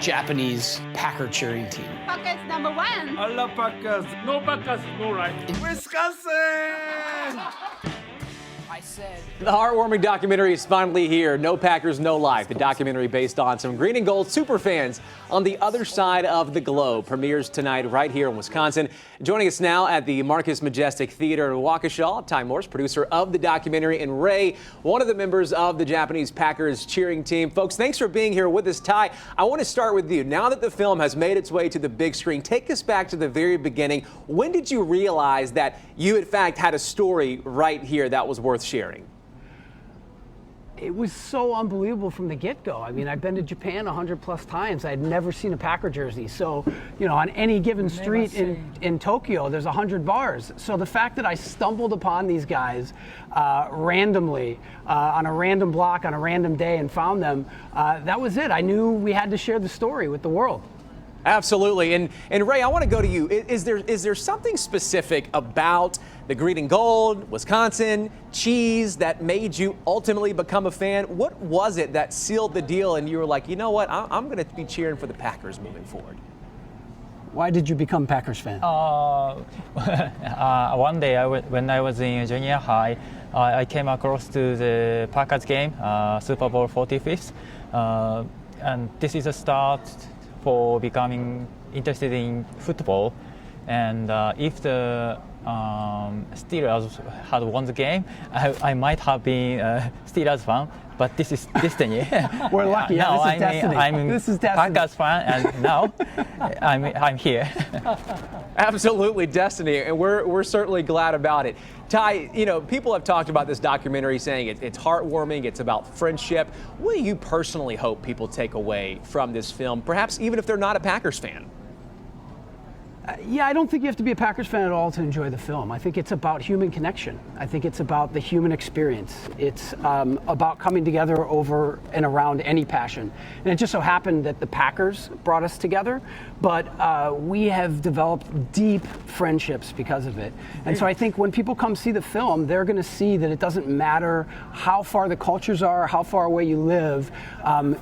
Japanese Packer cheering team? Packers number one. I love Packers. No Packers, no right. Wisconsin! The heartwarming documentary is finally here. No Packers, No Life. The documentary based on some green and gold super fans on the other side of the globe premieres tonight right here in Wisconsin. Joining us now at the Marcus Majestic Theater in Waukesha, Ty Morse, producer of the documentary, and Ray, one of the members of the Japanese Packers cheering team. Folks, thanks for being here with us. Ty, I want to start with you. Now that the film has made its way to the big screen, take us back to the very beginning. When did you realize that you, in fact, had a story right here that was worth sharing? It was so unbelievable from the get-go. I mean, I've been to Japan 100+ times. I had never seen a Packer jersey. So, you know, on any given street in Tokyo, there's 100 bars. So the fact that I stumbled upon these guys randomly on a random block on a random day and found them, that was it. I knew we had to share the story with the world. Absolutely. And Ray, I want to go to you. Is there something specific about the green and gold, Wisconsin, cheese that made you ultimately become a fan? What was it that sealed the deal and you were like, you know what, I'm going to be cheering for the Packers moving forward? Why did you become a Packers fan? One day when I was in junior high, I came across to the Packers game, Super Bowl 45th. And this is a start for becoming interested in football, and if the Steelers had won the game, I might have been a Steelers fan, but this is destiny. We're lucky. Now this is destiny. I'm this is destiny. Packers fan, and now I'm here. Absolutely destiny, and we're certainly glad about it. Ty, you know, people have talked about this documentary saying it's heartwarming, it's about friendship. What do you personally hope people take away from this film, perhaps even if they're not a Packers fan? Yeah, I don't think you have to be a Packers fan at all to enjoy the film. I think it's about human connection. I think it's about the human experience. It's about coming together over and around any passion. And it just so happened that the Packers brought us together, but we have developed deep friendships because of it. And so I think when people come see the film, they're going to see that it doesn't matter how far the cultures are, how far away you live,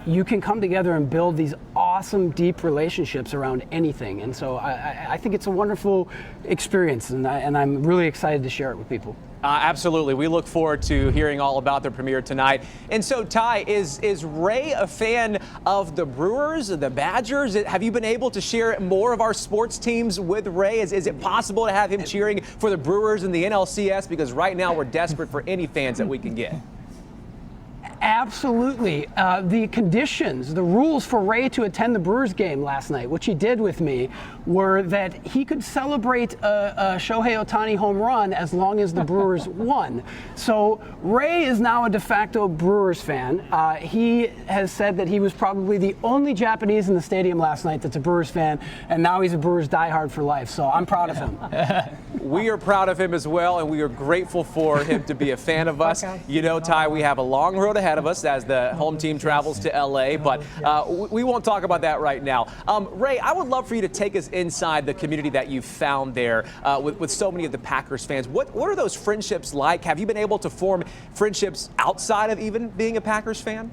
you can come together and build these awesome, deep relationships around anything. And so I think it's a wonderful experience, and I'm really excited to share it with people. Absolutely. We look forward to hearing all about the premiere tonight. And so, Ty, is Ray a fan of the Brewers, the Badgers? Have you been able to share more of our sports teams with Ray? Is it possible to have him cheering for the Brewers and the NLCS? Because right now we're desperate for any fans that we can get. Absolutely. The conditions, the rules for Ray to attend the Brewers game last night, which he did with me, were that he could celebrate a Shohei Ohtani home run as long as the Brewers won. So Ray is now a de facto Brewers fan. He has said that he was probably the only Japanese in the stadium last night that's a Brewers fan, and now he's a Brewers diehard for life. So I'm proud of him. We are proud of him as well, and we are grateful for him to be a fan of us. You know, Ty, we have a long road ahead of us as the home team travels to LA, but we won't talk about that right now. Ray, I would love for you to take us inside the community that you found there with so many of the Packers fans. What are those friendships like? Have you been able to form friendships outside of even being a Packers fan?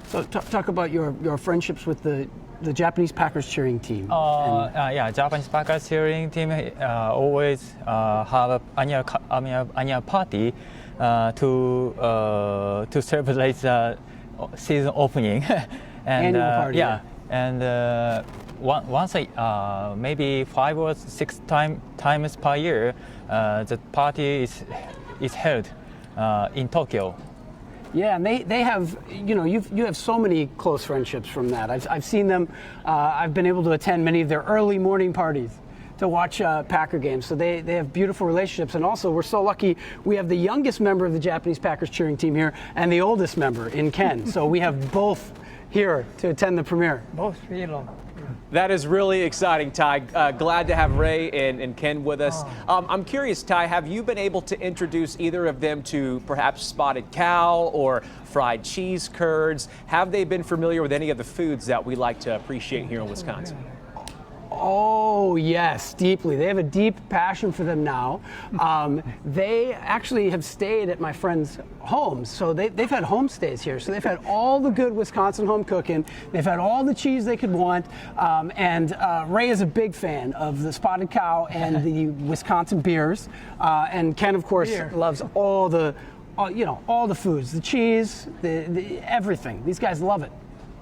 So talk about your friendships with the Japanese Packers cheering team. Yeah, Japanese Packers cheering team always have an annual party to celebrate the season opening. And annual party. Yeah, and once maybe 5 or 6 times per year, the party is held in Tokyo. Yeah, and they have, you know, you have so many close friendships from that. I've seen them. I've been able to attend many of their early morning parties to watch Packer games. So they have beautiful relationships. And also, we're so lucky we have the youngest member of the Japanese Packers cheering team here and the oldest member in Ken. So we have both here to attend the premiere. Both, you know. That is really exciting, Ty. Glad to have Ray and Ken with us. I'm curious, Ty, have you been able to introduce either of them to perhaps spotted cow or fried cheese curds? Have they been familiar with any of the foods that we like to appreciate here in Wisconsin? Oh, yes, deeply. They have a deep passion for them now. They actually have stayed at my friends' homes, so they've had homestays here. So they've had all the good Wisconsin home cooking. They've had all the cheese they could want. And Ray is a big fan of the Spotted Cow and the Wisconsin beers. And Ken, of course, loves all the foods, the cheese, the everything. These guys love it.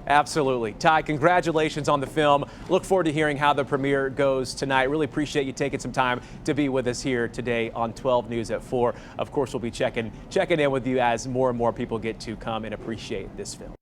Absolutely. Ty, congratulations on the film. Look forward to hearing how the premiere goes tonight. Really appreciate you taking some time to be with us here today on 12 News at 4. Of course, we'll be checking in with you as more and more people get to come and appreciate this film.